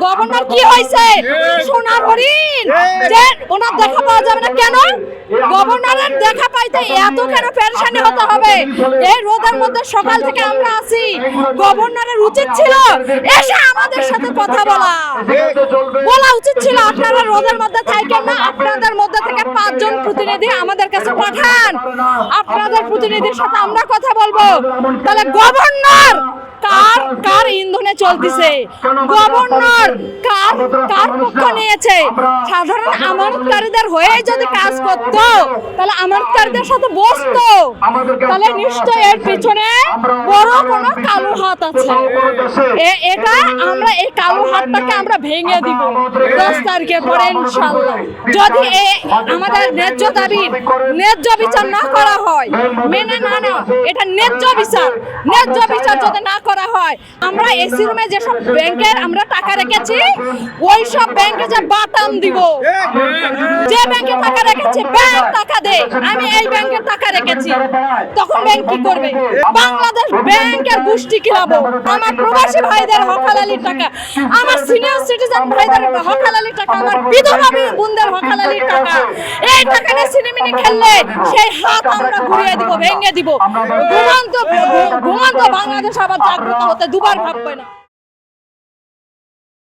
Governor কি হয়েছে? সোনার হরিণ যে ওনার দেখা পাওয়া যাবে না কেন? গভর্নরের দেখা পাইতে এত কেন পেরেশানি হতে হবে? এই রোদের মধ্যে সকাল থেকে আমরা আছি, গভর্নরের উচিত ছিল এসে আমাদের সাথে কথা বলা উচিত ছিল। আপনারা রোদের মধ্যে থাকেন না, আপনাদের মধ্যে থেকে 5 জন প্রতিনিধি আমাদের কাছে পাঠান, আপনাদের প্রতিনিধির সাথে আমরা কথা বলবো। তাহলে গভর্নর কার ইন্ধনে চলতেছে? গভর্নর কার পক্ষ নিয়েছে? সাধারণ আমানতকারীদের হয়ে যদি কাজ করতো তাহলে আমানতকারীদের সাথে বসতো, তাহলে নিশ্চয় এর পিছনে বড় কোনো কালো হাত আছে। এটা আমরা এই কালো হাতটাকে আমরা ভেঙে দিব 10 তারিখের পরে ইনশাআল্লাহ। যদি আমাদের ন্যায্য দাবির ন্যায্য বিচার না করা হয়, মেনে না নেওয়া, এটা ন্যায্য বিচার যদি না করা হয়, আমরা এসি রুমে যেসব ব্যাংকের আমরা টাকা রেখেছি ওই সব ব্যাংকে যে বাটাম দিব। যে ব্যাংকে টাকা রেখেছি ব্যাংক টাকা দে, আমি এই ব্যাংকে টাকা রেখেছি, তখন ব্যাংক কি করবে? বাংলাদেশ ব্যাংকের গোষ্ঠী খিলাবো। আমার প্রবাসী ভাইদের হকালালির টাকা, আমার সিনিয়র সিটিজেন ভাইদের হকালালির টাকা, আমার বিধবা বোনদের হকালালির টাকা, এই টাকা নিয়ে সিনেমিনি খেললে সেই হাত আমরা ঘুরিয়ে দিব, ভেঙে দিব। ঘুমন্ত বাংলাদেশ আবার জাগ্রত হতে দুবার ভাববে না।